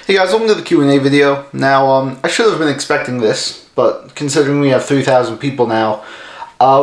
Hey guys, welcome to the Q&A video. Now, I should have been expecting this, but considering we have 3,000 people now,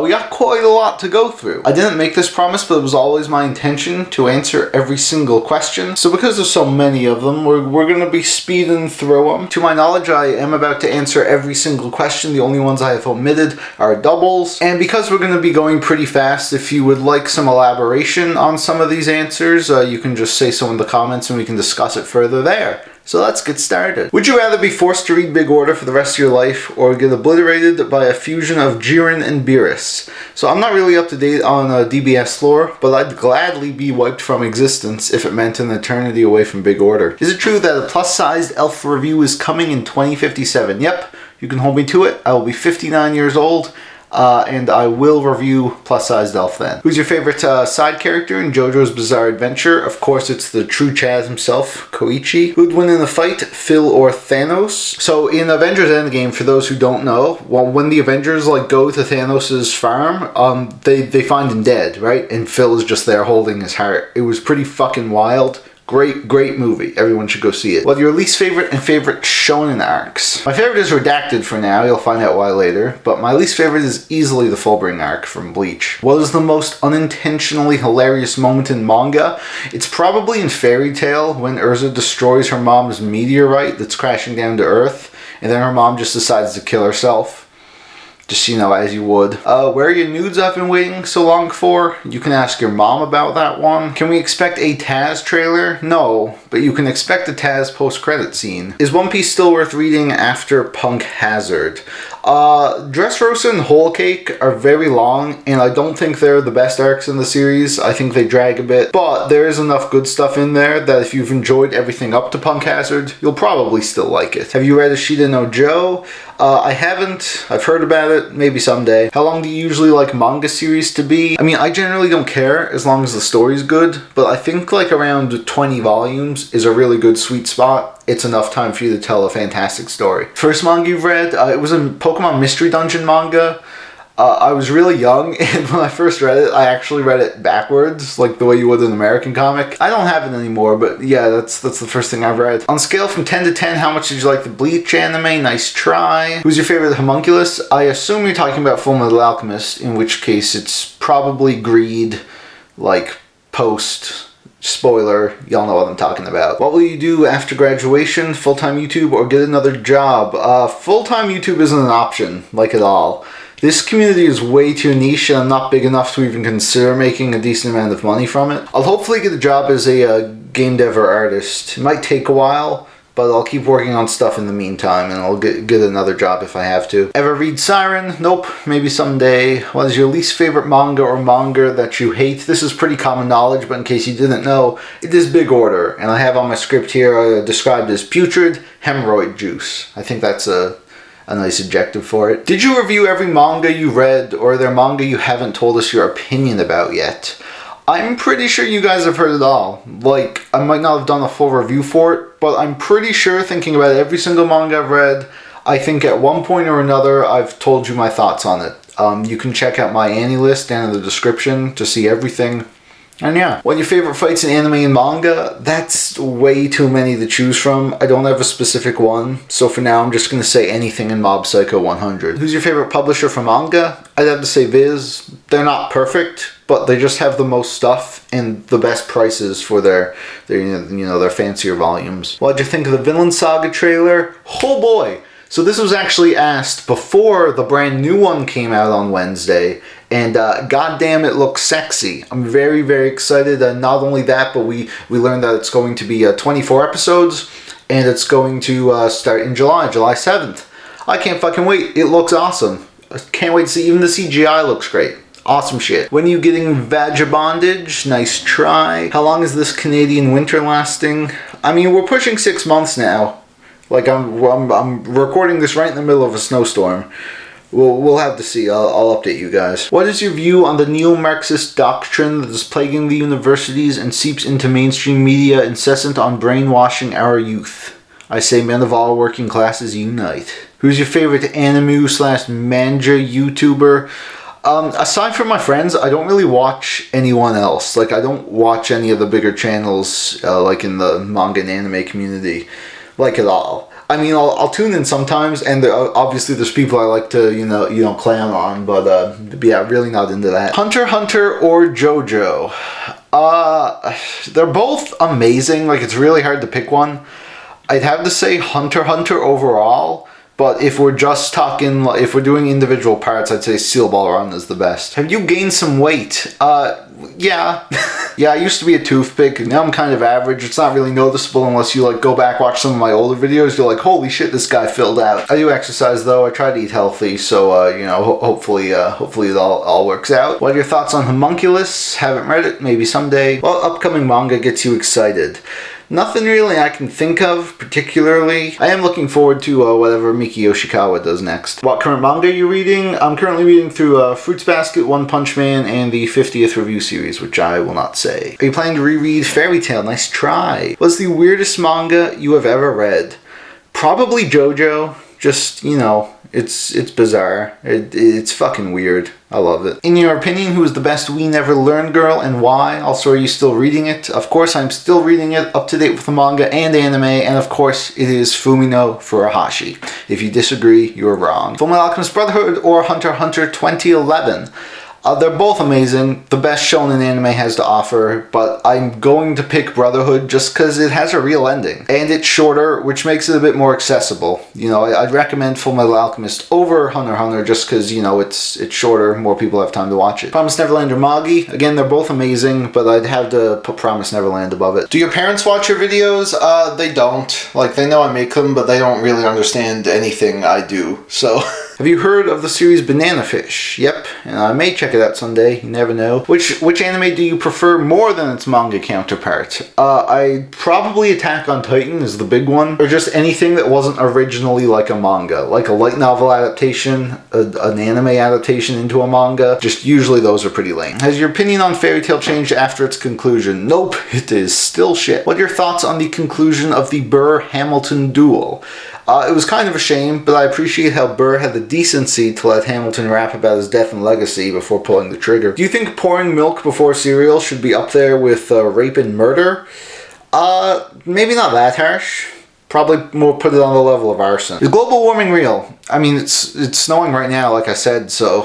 we got quite a lot to go through. I didn't make this promise, but it was always my intention to answer every single question. So because there's so many of them, we're going to be speeding through them. To my knowledge, I am about to answer every single question. The only ones I have omitted are doubles. And because we're going to be going pretty fast, if you would like some elaboration on some of these answers, you can just say so in the comments and we can discuss it further there. So let's get started. Would you rather be forced to read Big Order for the rest of your life or get obliterated by a fusion of Jiren and Beerus? So I'm not really up to date on DBS lore, but I'd gladly be wiped from existence if it meant an eternity away from Big Order. Is it true that a plus-sized elf review is coming in 2057? Yep, you can hold me to it. I will be 59 years old. And I will review plus-sized elf then. Who's your favorite side character in JoJo's Bizarre Adventure? Of course, it's the true Chaz himself, Koichi. Who'd win in a fight, Phil or Thanos? So in Avengers Endgame, for those who don't know, well, when the Avengers go to Thanos' farm, they find him dead, right? And Phil is just there holding his heart. It was pretty fucking wild. Great movie. Everyone should go see it. Well, your least favorite and favorite shonen arcs. My favorite is Redacted for now. You'll find out why later. But my least favorite is easily the Fullbring arc from Bleach. What is the most unintentionally hilarious moment in manga? It's probably in Fairy Tail when Urza destroys her mom's meteorite that's crashing down to Earth. And then her mom just decides to kill herself. Just, as you would. Where are your nudes I've been waiting so long for? You can ask your mom about that one. Can we expect a Taz trailer? No, but you can expect a Taz post-credit scene. Is One Piece still worth reading after Punk Hazard? Dressrosa and Whole Cake are very long, and I don't think they're the best arcs in the series. I think they drag a bit, but there is enough good stuff in there that if you've enjoyed everything up to Punk Hazard, you'll probably still like it. Have you read Ashita no Joe? I haven't. I've heard about it. Maybe someday. How long do you usually like manga series to be? I mean, I generally don't care as long as the story's good, but I think around 20 volumes is a really good sweet spot. It's enough time for you to tell a fantastic story. First manga you've read, it was a Pokemon Mystery Dungeon manga. I was really young, and when I first read it, I actually read it backwards, like the way you would an American comic. I don't have it anymore, but yeah, that's the first thing I've read. On a scale from 10 to 10, how much did you like the Bleach anime? Nice try. Who's your favorite homunculus? I assume you're talking about Fullmetal Alchemist, in which case it's probably Greed, post... Spoiler, y'all know what I'm talking about. What will you do after graduation? Full-time YouTube or get another job? Full-time YouTube isn't an option, at all. This community is way too niche and I'm not big enough to even consider making a decent amount of money from it. I'll hopefully get a job as a game dev or artist. It might take a while, but I'll keep working on stuff in the meantime, and I'll get another job if I have to. Ever read Siren? Nope, maybe someday. What is your least favorite manga or manga that you hate? This is pretty common knowledge, but in case you didn't know, it is Big Order, and I have on my script here described as putrid hemorrhoid juice. I think that's a nice adjective for it. Did you review every manga you read, or are there manga you haven't told us your opinion about yet? I'm pretty sure you guys have heard it all. I might not have done a full review for it, but I'm pretty sure, thinking about every single manga I've read, I think at one point or another I've told you my thoughts on it. You can check out my Annie list down in the description to see everything. And yeah, what are your favorite fights in anime and manga? That's way too many to choose from. I don't have a specific one, so for now I'm just going to say anything in Mob Psycho 100. Who's your favorite publisher for manga? I'd have to say Viz. They're not perfect, but they just have the most stuff and the best prices for their fancier volumes. What'd you think of the Vinland Saga trailer? Oh boy! So this was actually asked before the brand new one came out on Wednesday, and goddamn, it looks sexy. I'm very, very excited. Not only that, but we learned that it's going to be 24 episodes, and it's going to start in July 7th. I can't fucking wait. It looks awesome. I can't wait to see. Even the CGI looks great. Awesome shit. When are you getting Vagabondage? Nice try. How long is this Canadian winter lasting? I mean, we're pushing 6 months now. I'm recording this right in the middle of a snowstorm. We'll have to see. I'll update you guys. What is your view on the neo-Marxist doctrine that is plaguing the universities and seeps into mainstream media, incessant on brainwashing our youth? I say men of all working classes unite. Who's your favorite anime/manga YouTuber? Aside from my friends, I don't really watch anyone else. I don't watch any of the bigger channels, in the manga and anime community. like at all. I mean, I'll tune in sometimes, and obviously there's people I like to, clown on, but yeah, really not into that. Hunter x Hunter or JoJo? They're both amazing. Like, it's really hard to pick one. I'd have to say Hunter x Hunter overall, but if we're just talking, if we're doing individual parts, I'd say Steel Ball Run is the best. Have you gained some weight? Yeah. Yeah, I used to be a toothpick, now I'm kind of average. It's not really noticeable unless you, like, go back, watch some of my older videos. You're like, holy shit, this guy filled out. I do exercise, though. I try to eat healthy, so, hopefully it all works out. What are your thoughts on Homunculus? Haven't read it, maybe someday. Well, upcoming manga gets you excited. Nothing really I can think of particularly. I am looking forward to whatever Miki Yoshikawa does next. What current manga are you reading? I'm currently reading through Fruits Basket, One Punch Man, and the 50th review series, which I will not say. Are you planning to reread Fairy Tail? Nice try. What's the weirdest manga you have ever read? Probably JoJo. Just, it's bizarre. It's fucking weird. I love it. In your opinion, who is the best We Never Learned girl and why? Also, are you still reading it? Of course, I'm still reading it, up to date with the manga and anime, and of course, it is Fumino Furuhashi. If you disagree, you're wrong. Fullmetal Alchemist Brotherhood or Hunter x Hunter 2011? They're both amazing, the best shonen anime has to offer, but I'm going to pick Brotherhood just because it has a real ending. And it's shorter, which makes it a bit more accessible. I'd recommend Fullmetal Alchemist over Hunter x Hunter just because, it's shorter, more people have time to watch it. Promise Neverland or Magi? Again, they're both amazing, but I'd have to put Promise Neverland above it. Do your parents watch your videos? They don't. Like, they know I make them, but they don't really understand anything I do, so... Have you heard of the series Banana Fish? Yep, and I may check it out someday, you never know. Which anime do you prefer more than its manga counterpart? I probably Attack on Titan is the big one, or just anything that wasn't originally like a manga. Like a light novel adaptation, an anime adaptation into a manga. Just usually those are pretty lame. Has your opinion on Fairy Tail changed after its conclusion? Nope, it is still shit. What are your thoughts on the conclusion of the Burr-Hamilton duel? It was kind of a shame, but I appreciate how Burr had the decency to let Hamilton rap about his death and legacy before pulling the trigger. Do you think pouring milk before cereal should be up there with rape and murder? Maybe not that harsh. Probably more put it on the level of arson. Is global warming real? I mean, it's snowing right now, like I said, so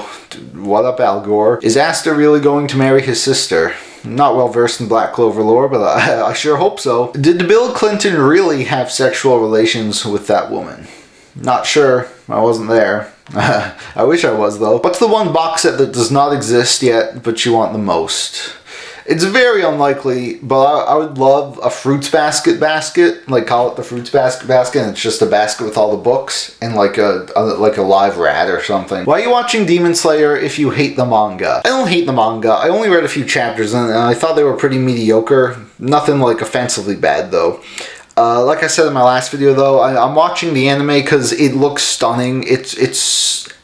what up, Al Gore? Is Asta really going to marry his sister? I'm not well versed in Black Clover lore, but I sure hope so. Did Bill Clinton really have sexual relations with that woman? Not sure. I wasn't there. I wish I was, though. What's the one box set that does not exist yet, but you want the most? It's very unlikely, but I would love a Fruits Basket, like call it the Fruits Basket, and it's just a basket with all the books, and like a live rat or something. Why are you watching Demon Slayer if you hate the manga? I don't hate the manga, I only read a few chapters and I thought they were pretty mediocre. Nothing like offensively bad though. Like I said in my last video though, I'm watching the anime because it looks stunning.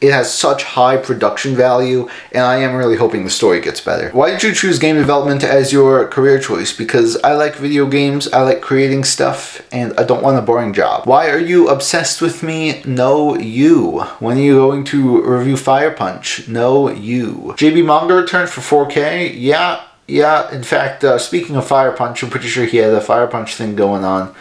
It has such high production value, and I am really hoping the story gets better. Why did you choose game development as your career choice? Because I like video games, I like creating stuff, and I don't want a boring job. Why are you obsessed with me? No, you. When are you going to review Fire Punch? No, you. JB Manga returned for 4K? Yeah, in fact, speaking of Fire Punch, I'm pretty sure he had a Fire Punch thing going on.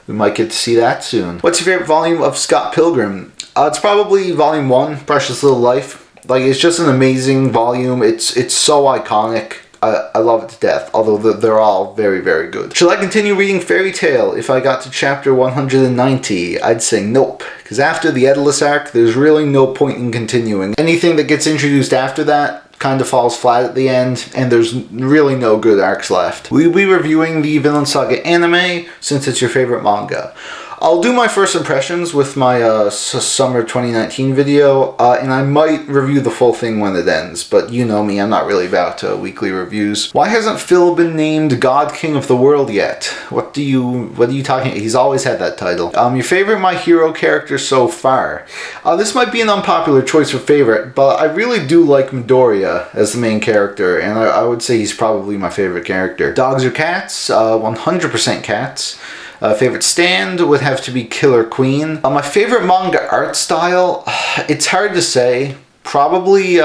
We might get to see that soon. What's your favorite volume of Scott Pilgrim? It's probably volume 1, Precious Little Life. Like, it's just an amazing volume. It's so iconic. I love it to death, although they're all very, very good. Should I continue reading Fairy Tail if I got to chapter 190? I'd say nope, because after the Edalus arc, there's really no point in continuing. Anything that gets introduced after that kind of falls flat at the end, and there's really no good arcs left. We'll be reviewing the Vinland Saga anime, since it's your favorite manga. I'll do my first impressions with my summer 2019 video, and I might review the full thing when it ends, but you know me, I'm not really about weekly reviews. Why hasn't Phil been named God King of the World yet? What are you talking about? He's always had that title. Your favorite My Hero character so far? This might be an unpopular choice for favorite, but I really do like Midoriya as the main character, and I would say he's probably my favorite character. Dogs or cats? 100% cats. Favorite stand would have to be Killer Queen. My favorite manga art style, it's hard to say. Probably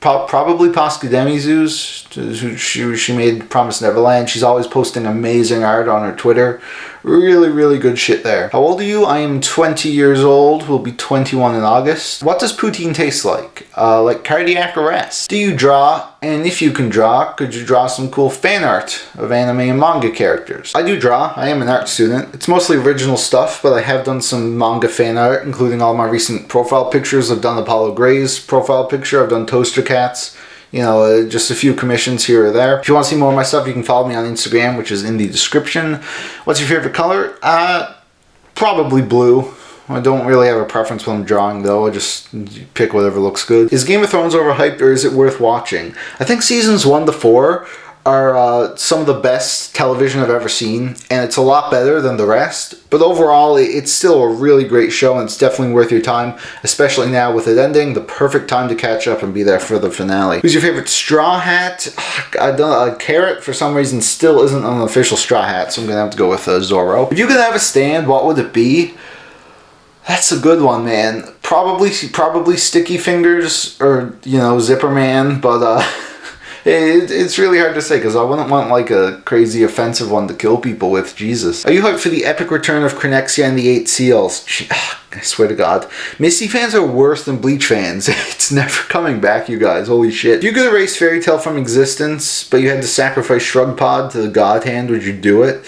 Pascademizu's She made Promised Neverland. She's always posting amazing art on her Twitter. Really, really good shit there. How old are you? I am 20 years old. Will be 21 in August. What does poutine taste like? Like cardiac arrest. Do you draw? And if you can draw, could you draw some cool fan art of anime and manga characters? I do draw. I am an art student. It's mostly original stuff, but I have done some manga fan art, including all my recent profile pictures. I've done Apollo Gray's profile picture. I've done Toaster Cats. You know, just a few commissions here or there. If you want to see more of my stuff, you can follow me on Instagram, which is in the description. What's your favorite color? Probably blue. I don't really have a preference when I'm drawing, though. I just pick whatever looks good. Is Game of Thrones overhyped, or is it worth watching? I think seasons 1 to 4 are some of the best television I've ever seen, and it's a lot better than the rest. But overall, it's still a really great show, and it's definitely worth your time, especially now with it ending. The perfect time to catch up and be there for the finale. Who's your favorite Straw Hat? Carrot, for some reason, still isn't an official Straw Hat, so I'm going to have to go with Zorro. If you could have a stand, what would it be? That's a good one, man. Probably Sticky Fingers or, you know, Zipper Man, but it's really hard to say because I wouldn't want like a crazy offensive one to kill people with. Jesus. Are you hyped for the epic return of Cronexia and the 8 Seals? I swear to God. Misty fans are worse than Bleach fans. It's never coming back, you guys. Holy shit. If you could erase Fairy Tail from existence, but you had to sacrifice Shrugpod to the God Hand, would you do it?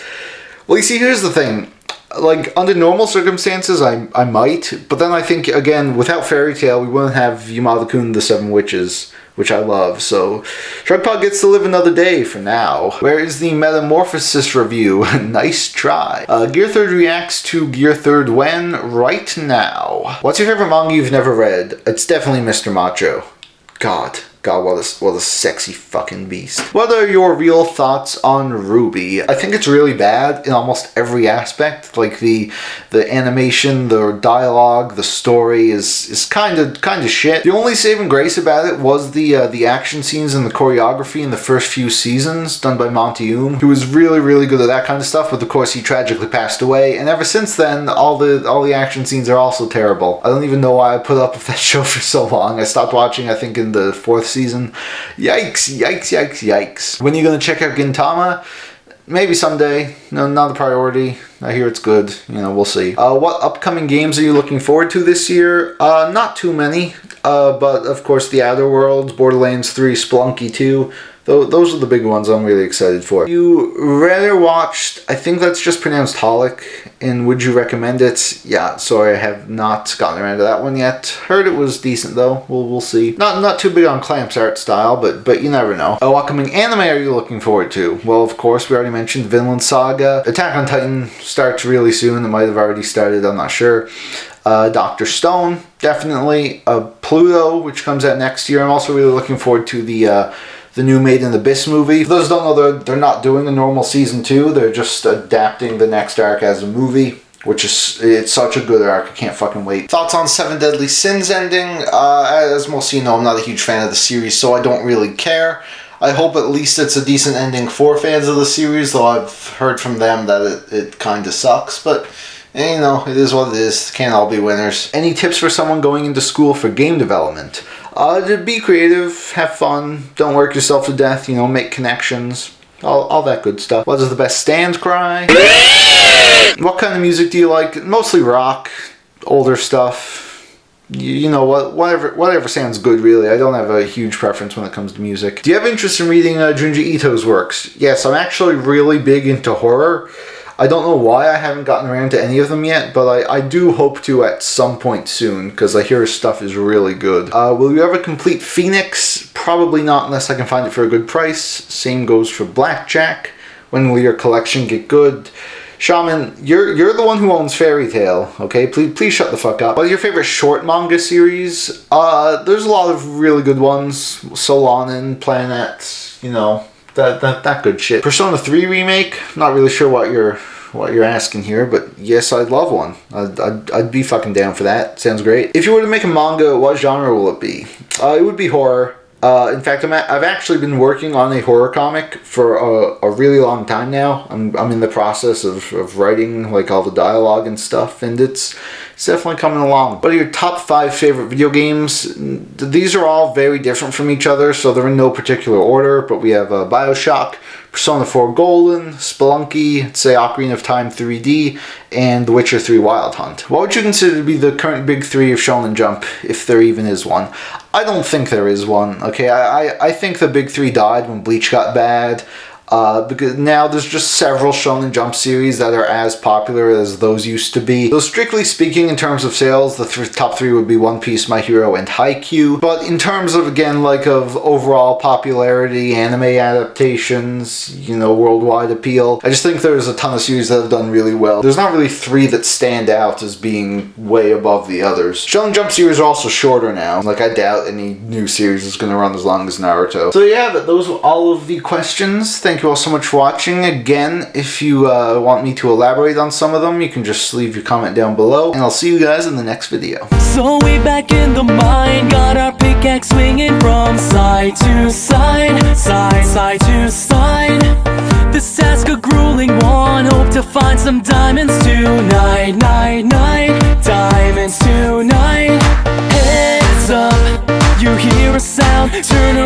Well, you see, here's the thing. Like, under normal circumstances, I might. But then I think, again, without Fairy Tail, we wouldn't have Yamada-kun the Seven Witches, which I love. So, Shrugpod gets to live another day for now. Where is the Metamorphosis review? Nice try. Gear 3rd reacts to Gear 3rd when? Right now. What's your favorite manga you've never read? It's definitely Mr. Macho. God, what a sexy fucking beast. What are your real thoughts on Ruby? I think it's really bad in almost every aspect. Like the animation, the dialogue, the story is kind of shit. The only saving grace about it was the action scenes and the choreography in the first few seasons done by Monty who was really, really good at that kind of stuff. But of course, he tragically passed away, and ever since then, all the action scenes are also terrible. I don't even know why I put up with that show for so long. I stopped watching, I think, in the 4th season. Yikes. When are you gonna check out Gintama? Maybe someday. No, not a priority. I hear it's good. You know, we'll see. What upcoming games are you looking forward to this year? Not too many. But of course, The Outer Worlds, Borderlands 3, Spelunky 2. Those are the big ones I'm really excited for. You rather watched, I think that's just pronounced Holic, and would you recommend it? Yeah, sorry, I have not gotten around to that one yet. Heard it was decent though. We'll see. Not too big on Clamp's art style, but you never know. What upcoming anime are you looking forward to? Well, of course, we already mentioned Vinland Saga. Attack on Titan starts really soon. It might have already started, I'm not sure. Dr. Stone, definitely. Pluto, which comes out next year. I'm also really looking forward to the new Made in Abyss movie. For those who don't know, they're not doing a normal season 2. They're just adapting the next arc as a movie, which it's such a good arc. I can't fucking wait. Thoughts on Seven Deadly Sins ending? As most of you know, I'm not a huge fan of the series, so I don't really care. I hope at least it's a decent ending for fans of the series, though I've heard from them that it kind of sucks, but you know, it is what it is. Can't all be winners. Any tips for someone going into school for game development? To be creative, have fun, don't work yourself to death, you know, make connections, all that good stuff. What does the best stand cry? What kind of music do you like? Mostly rock, older stuff. You know, whatever sounds good, really. I don't have a huge preference when it comes to music. Do you have interest in reading Junji Ito's works? Yes, I'm actually really big into horror. I don't know why I haven't gotten around to any of them yet, but I do hope to at some point soon, because I hear his stuff is really good. Will you ever complete Phoenix? Probably not unless I can find it for a good price. Same goes for Blackjack. When will your collection get good? Shaman, you're the one who owns Fairy Tail, okay? Please shut the fuck up. What's your favorite short manga series? There's a lot of really good ones. Solanin, Planet, you know, that good shit. Persona 3 remake? Not really sure what you're asking here, but yes, I'd love one. I'd be fucking down for that. Sounds great. If you were to make a manga, what genre will it be? It would be horror. In fact, I've actually been working on a horror comic for a really long time now. I'm in the process of writing like all the dialogue and stuff, and it's It's definitely coming along. What are your top 5 favorite video games? These are all very different from each other, so they're in no particular order, but we have Bioshock, Persona 4 Golden, Spelunky, say Ocarina of Time 3D, and The Witcher 3 Wild Hunt. What would you consider to be the current big 3 of Shonen Jump, if there even is one? I don't think there is one, okay? I think the big 3 died when Bleach got bad. Because now there's just several Shonen Jump series that are as popular as those used to be. So strictly speaking, in terms of sales, the top 3 would be One Piece, My Hero, and Haikyuu. But in terms of, again, like of overall popularity, anime adaptations, you know, worldwide appeal, I just think there's a ton of series that have done really well. There's not really 3 that stand out as being way above the others. Shonen Jump series are also shorter now. Like, I doubt any new series is going to run as long as Naruto. So yeah, those were all of the questions. Thank you all so much for watching. Again, if you want me to elaborate on some of them, you can just leave your comment down below, and I'll see you guys in the next video. So we back in the mine, got our pickaxe swinging from side to side, side to side. This task a grueling one, hope to find some diamonds tonight, diamonds tonight. Heads up, you hear a sound, turn around.